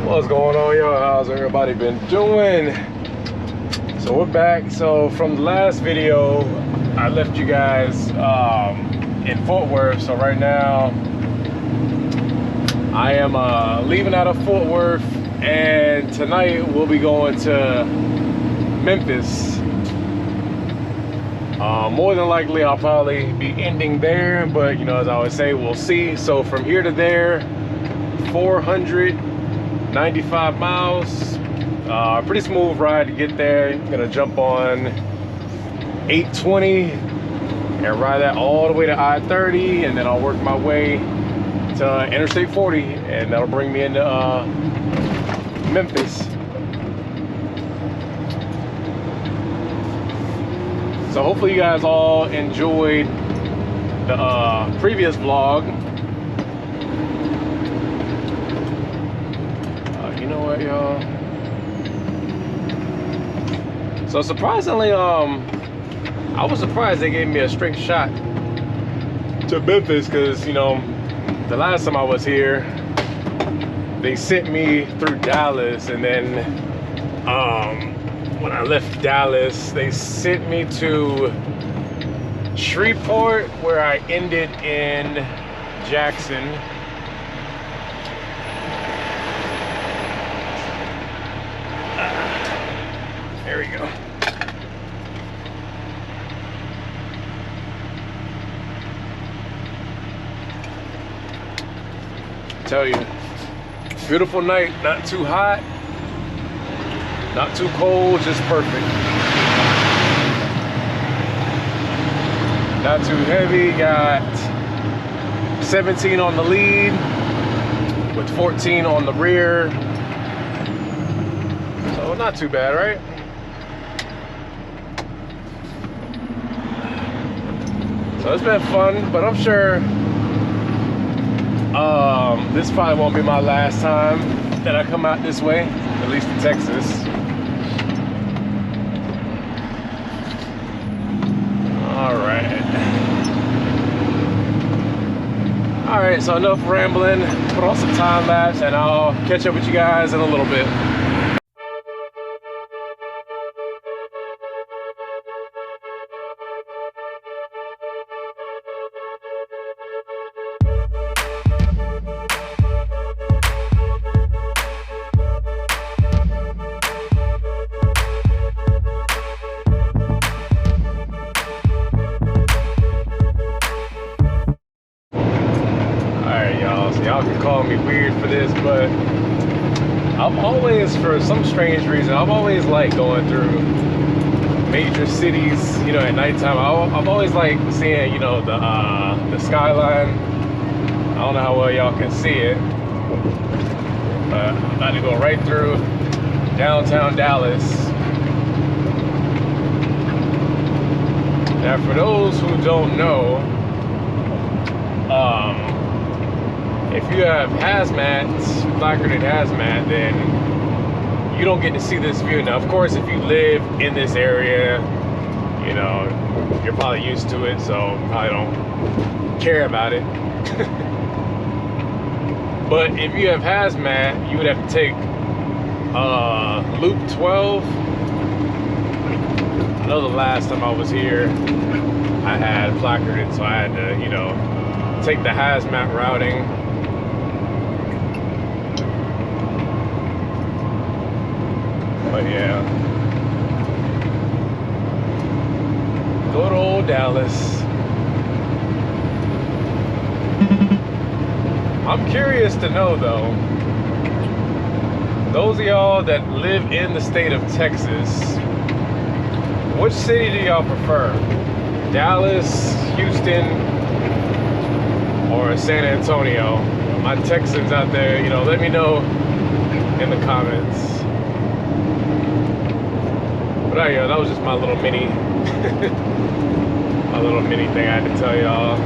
What's going on, y'all? How's everybody been doing? So we're back. So from the last video, I left you guys in Fort Worth. So right now, I am leaving out of Fort Worth, and tonight we'll be going to Memphis. More than likely, I'll probably be ending there, but you know, as I always say, we'll see. So from here to there, 495 miles. Pretty smooth ride to get there. I'm gonna jump on 820 and ride that all the way to I-30, and then I'll work my way to Interstate 40, and that'll bring me into Memphis. So hopefully you guys all enjoyed the previous vlog. You know what, y'all? So surprisingly, I was surprised they gave me a straight shot to Memphis, because you know, the last time I was here, they sent me through Dallas, and then when I left Dallas, they sent me to Shreveport, where I ended in Jackson. There we go. Tell you, beautiful night, not too hot, not too cold, just perfect. Not too heavy, got 17 on the lead with 14 on the rear. So not too bad, right? So it's been fun, but I'm sure this probably won't be my last time that I come out this way, at least in Texas. All right, so enough rambling. Put on some time lapse, and I'll catch up with you guys in a little bit. Y'all can call me weird for this, but I've always, for some strange reason, I've always liked going through major cities, you know, at nighttime. I've always liked seeing, you know, the skyline. I don't know how well y'all can see it, but I'm about to go right through downtown Dallas. Now, for those who don't know, if you have hazmat, placarded hazmat, then you don't get to see this view. Now, of course, if you live in this area, you know, you're probably used to it, so you probably don't care about it. But if you have hazmat, you would have to take Loop 12. I know the last time I was here, I had placarded, so I had to, you know, take the hazmat routing. But yeah, good old Dallas. I'm curious to know though, those of y'all that live in the state of Texas, which city do y'all prefer? Dallas, Houston, or San Antonio? My Texans out there, you know, let me know in the comments. But yeah, that was just my little mini thing I had to tell y'all.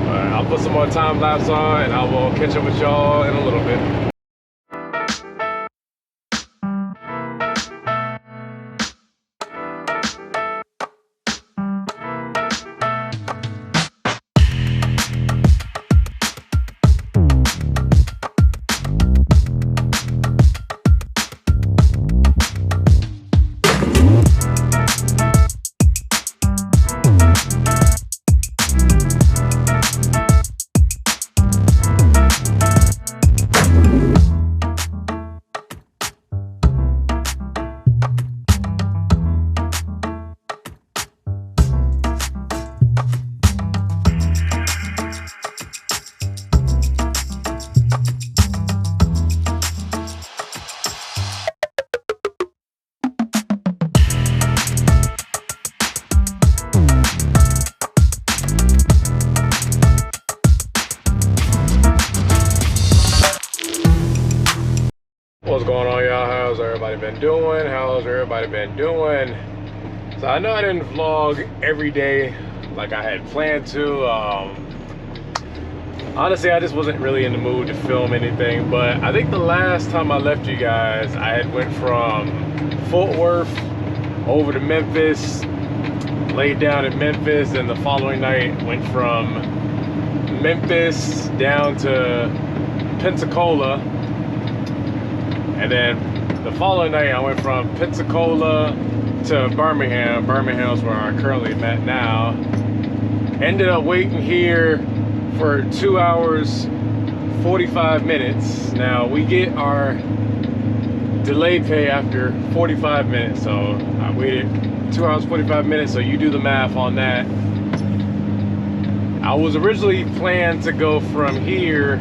Alright, I'll put some more time lapse on, and I will catch up with y'all in a little bit. What's going on, y'all? How's everybody been doing? How's everybody been doing? So I know I didn't vlog every day like I had planned to. Honestly, I just wasn't really in the mood to film anything, but I think the last time I left you guys, I had went from Fort Worth over to Memphis, laid down in Memphis, and the following night went from Memphis down to Pensacola, and then the following night I went from Pensacola to Birmingham. Birmingham's where I currently am at now. Ended up waiting here for 2 hours 45 minutes. Now we get our delayed pay after 45 minutes, so I waited 2 hours 45 minutes, so you do the math on that. I was originally planned to go from here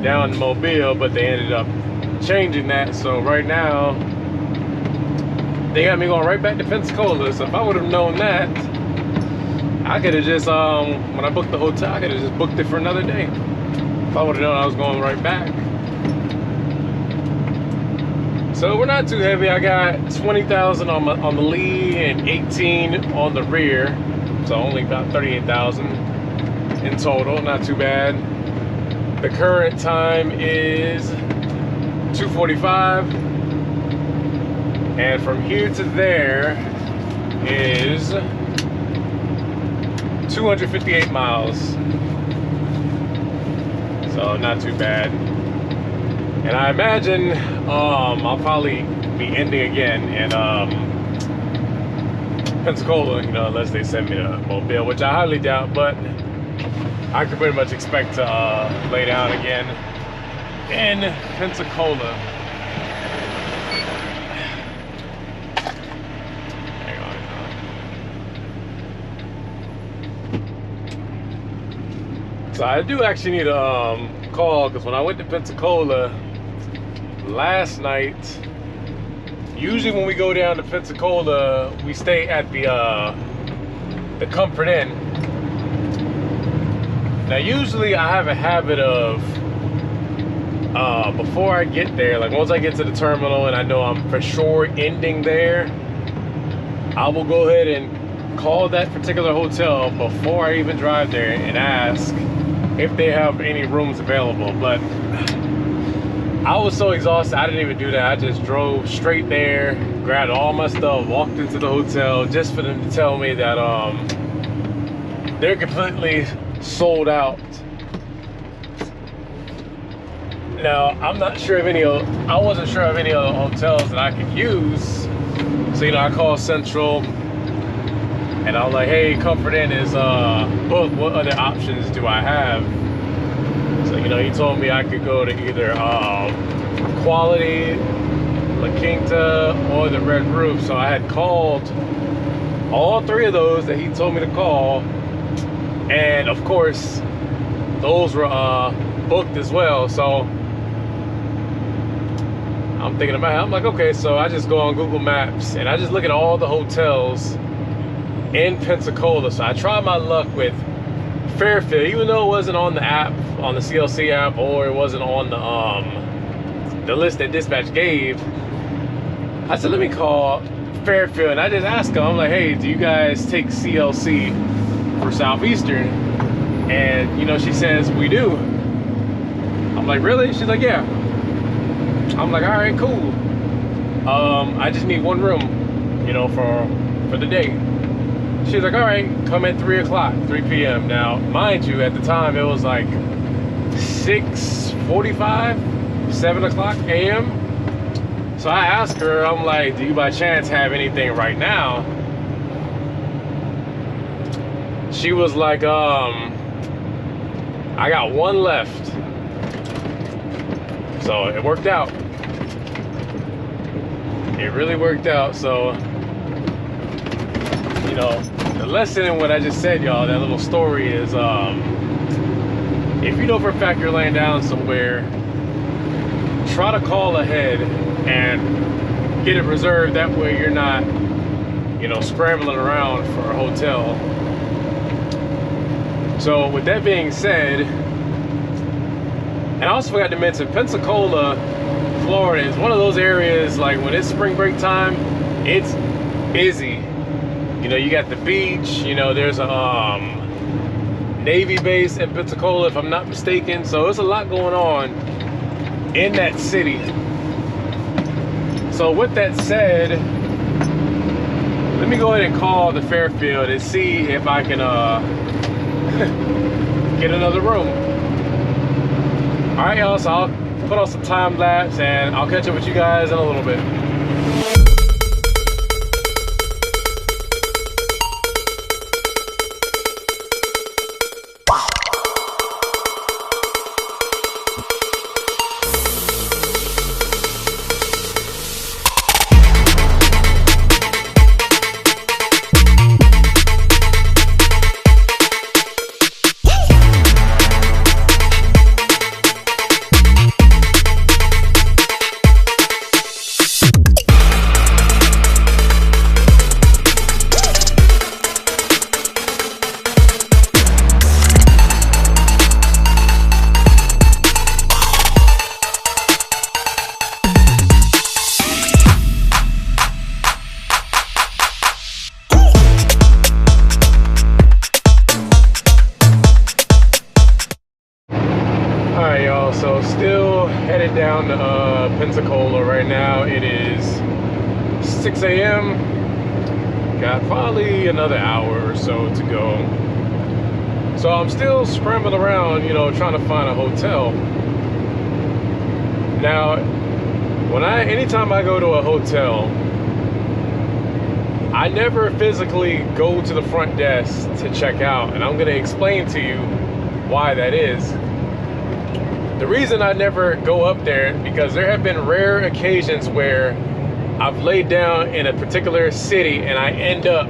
down to Mobile, but they ended up changing that, so right now they got me going right back to Pensacola. So if I would have known that, I could have just when I booked the hotel, I could have just booked it for another day. If I would have known I was going right back. So we're not too heavy. I got 20,000 on the lead and 18 on the rear, so only about 38,000 in total. Not too bad. The current time is 2:45, and from here to there is 258 miles, so not too bad. And I imagine I'll probably be ending again in Pensacola, you know, unless they send me to Mobile, which I highly doubt, but I could pretty much expect to lay down again in Pensacola. Hang on. So I do actually need a call, because when I went to Pensacola last night, usually when we go down to Pensacola, we stay at the Comfort Inn. Now usually I have a habit of before I get there, like once I get to the terminal and I know I'm for sure ending there, I will go ahead and call that particular hotel before I even drive there and ask if they have any rooms available. But I was so exhausted, I didn't even do that. I just drove straight there, grabbed all my stuff, walked into the hotel just for them to tell me that they're completely sold out. Now, I'm not sure of I wasn't sure of any other hotels that I could use. So, you know, I called Central and I was like, hey, Comfort Inn is booked. What other options do I have? So, you know, he told me I could go to either Quality, La Quinta, or the Red Roof. So I had called all three of those that he told me to call. And of course, those were booked as well. So I'm thinking about it. I'm like, okay, so I just go on Google Maps and I just look at all the hotels in Pensacola. So I tried my luck with Fairfield, even though it wasn't on the app, on the CLC app, or it wasn't on the list that Dispatch gave. I said, let me call Fairfield, and I just asked them, I'm like, hey, do you guys take CLC for Southeastern? And you know, she says, we do. I'm like, really? She's like, yeah. I'm like, all right, cool. I just need one room, you know, for the day. She's like, all right, come at 3 p.m. Now, mind you, at the time, it was like 6:45, 7 o'clock a.m. So I asked her, I'm like, do you by chance have anything right now? She was like, I got one left. So it worked out. It really worked out. So, you know, the lesson in what I just said, y'all, that little story is, if you know for a fact you're laying down somewhere, try to call ahead and get it reserved. That way you're not, you know, scrambling around for a hotel. So with that being said, and I also forgot to mention, Pensacola Florida is one of those areas, like when it's spring break time, it's busy. You know, you got the beach, you know, there's a Navy base in Pensacola, if I'm not mistaken. So there's a lot going on in that city. So with that said, let me go ahead and call the Fairfield and see if I can get another room. All right, y'all, so I'll put on some time lapse and I'll catch up with you guys in a little bit. So still headed down to Pensacola right now. It is 6 a.m. Got probably another hour or so to go. So I'm still scrambling around, you know, trying to find a hotel. Now, anytime I go to a hotel, I never physically go to the front desk to check out, and I'm gonna explain to you why that is. The reason I never go up there, because there have been rare occasions where I've laid down in a particular city and I end up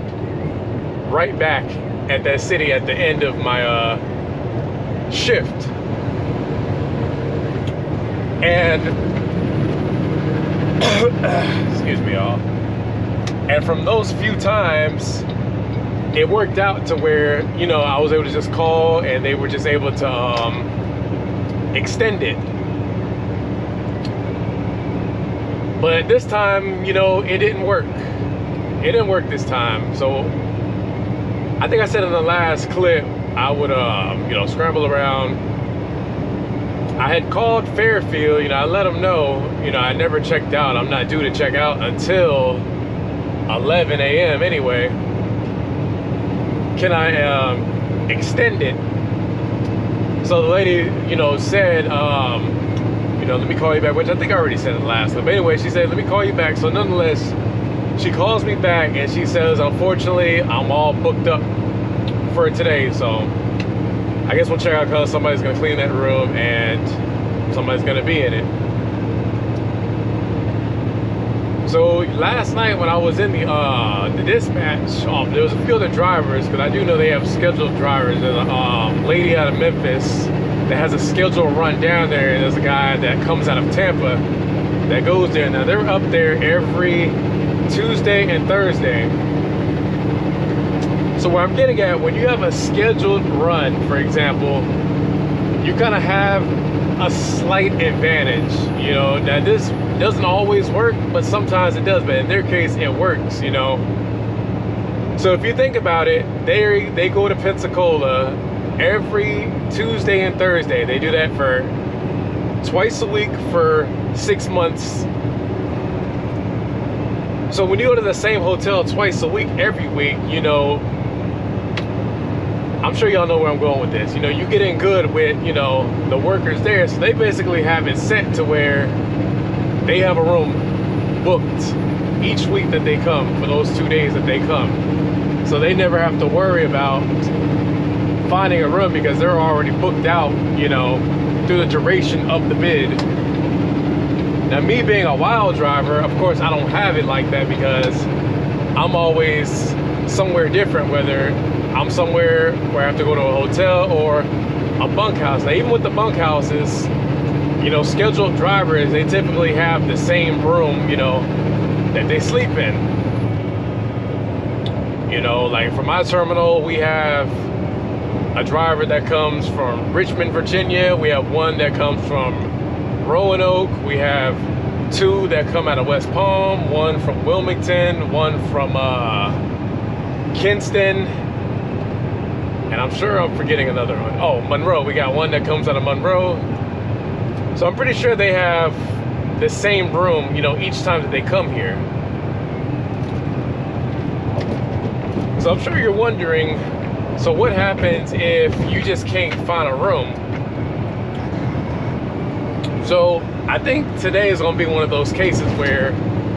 right back at that city at the end of my shift. And excuse me, y'all. And from those few times, it worked out to where, you know, I was able to just call and they were just able to extend it. But this time, you know, it didn't work. It didn't work this time. So I think I said in the last clip, I would, you know, scramble around. I had called Fairfield, you know, I let them know, you know, I never checked out. I'm not due to check out until 11 a.m. anyway. Can I extend it? So the lady, you know, said, you know, let me call you back, which I think I already said it last time. But anyway, she said, let me call you back. So nonetheless, she calls me back and she says, unfortunately, I'm all booked up for today. So I guess we'll check out because somebody's going to clean that room and somebody's going to be in it. So last night when I was in the dispatch, there was a few other drivers, because I do know they have scheduled drivers. There's a lady out of Memphis that has a scheduled run down there, and there's a guy that comes out of Tampa that goes there. Now they're up there every Tuesday and Thursday. So where I'm getting at, when you have a scheduled run, for example, you kind of have a slight advantage. You know, now this doesn't always work, but sometimes it does. But in their case, it works, you know. So if you think about it, they go to Pensacola every Tuesday and Thursday. They do that for twice a week for 6 months. So when you go to the same hotel twice a week, every week, you know, I'm sure y'all know where I'm going with this. You know, you get in good with, you know, the workers there. So they basically have it set to where they have a room booked each week that they come, for those 2 days that they come. So they never have to worry about finding a room because they're already booked out, you know, through the duration of the bid. Now, me being a wild driver, of course, I don't have it like that because I'm always somewhere different, whether I'm somewhere where I have to go to a hotel or a bunkhouse. Now, even with the bunkhouses, you know, scheduled drivers, they typically have the same room, you know, that they sleep in. You know, like for my terminal, we have a driver that comes from Richmond, Virginia. We have one that comes from Roanoke. We have 2 that come out of West Palm, 1 from Wilmington, 1 from Kinston, and I'm sure I'm forgetting another one. Oh, Monroe. We got 1 that comes out of Monroe. So I'm pretty sure they have the same room, you know, each time that they come here. So I'm sure you're wondering, so what happens if you just can't find a room? So I think today is going to be one of those cases where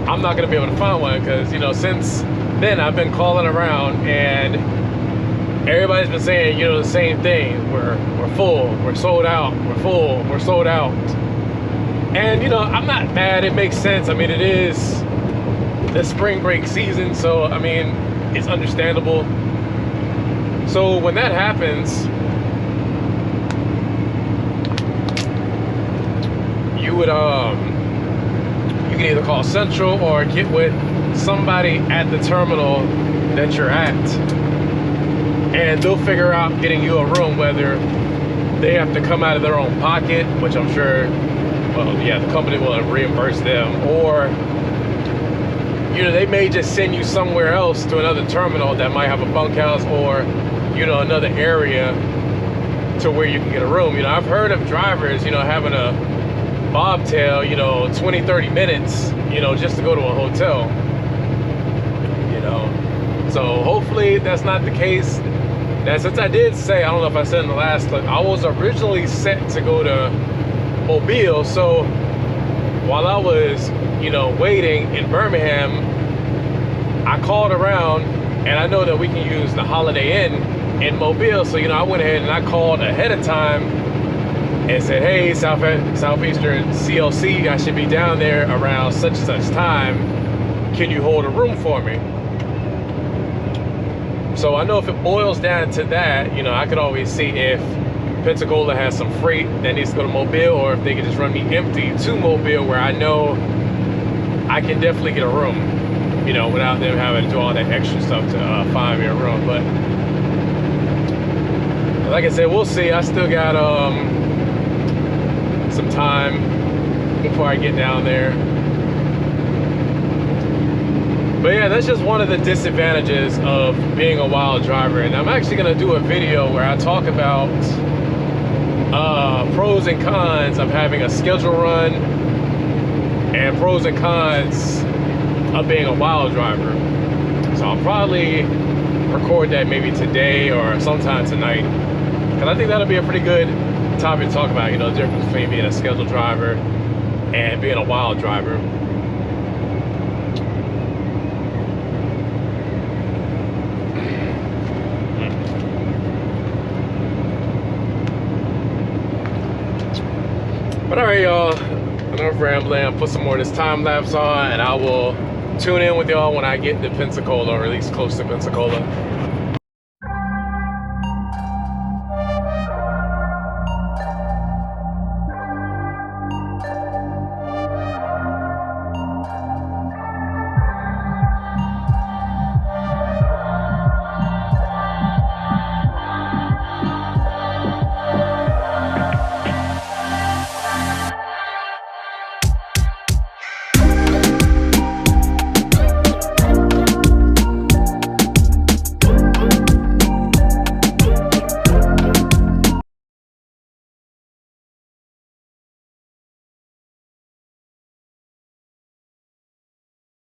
I'm not going to be able to find one, because, you know, since then I've been calling around and everybody's been saying, you know, the same thing. We're full, we're sold out, we're full, we're sold out. And, you know, I'm not mad. It makes sense. I mean, it is the spring break season, so I mean, it's understandable. So when that happens, you would you can either call Central or get with somebody at the terminal that you're at, and they'll figure out getting you a room, whether they have to come out of their own pocket, which I'm sure, well, yeah, the company will reimburse them, or, you know, they may just send you somewhere else to another terminal that might have a bunkhouse, or, you know, another area to where you can get a room. You know, I've heard of drivers, you know, having a bobtail, you know, 20-30 minutes, you know, just to go to a hotel, you know. So hopefully that's not the case. Now, since I did say, I don't know if I said in the last clip, I was originally set to go to Mobile. So while I was, you know, waiting in Birmingham, I called around, and I know that we can use the Holiday Inn in Mobile. So, you know, I went ahead and I called ahead of time and said, hey, Southeastern CLC, I should be down there around such and such time. Can you hold a room for me? So I know if it boils down to that, you know, I could always see if Pensacola has some freight that needs to go to Mobile, or if they can just run me empty to Mobile, where I know I can definitely get a room, you know, without them having to do all that extra stuff to find me a room. But like I said, we'll see. I still got some time before I get down there. But yeah, that's just one of the disadvantages of being a wild driver. And I'm actually going to do a video where I talk about pros and cons of having a schedule run, and pros and cons of being a wild driver. So I'll probably record that maybe today or sometime tonight, because I think that'll be a pretty good topic to talk about, you know, the difference between being a scheduled driver and being a wild driver. But all right, y'all, enough rambling. I'll put some more of this time lapse on, and I will tune in with y'all when I get to Pensacola, or at least close to Pensacola.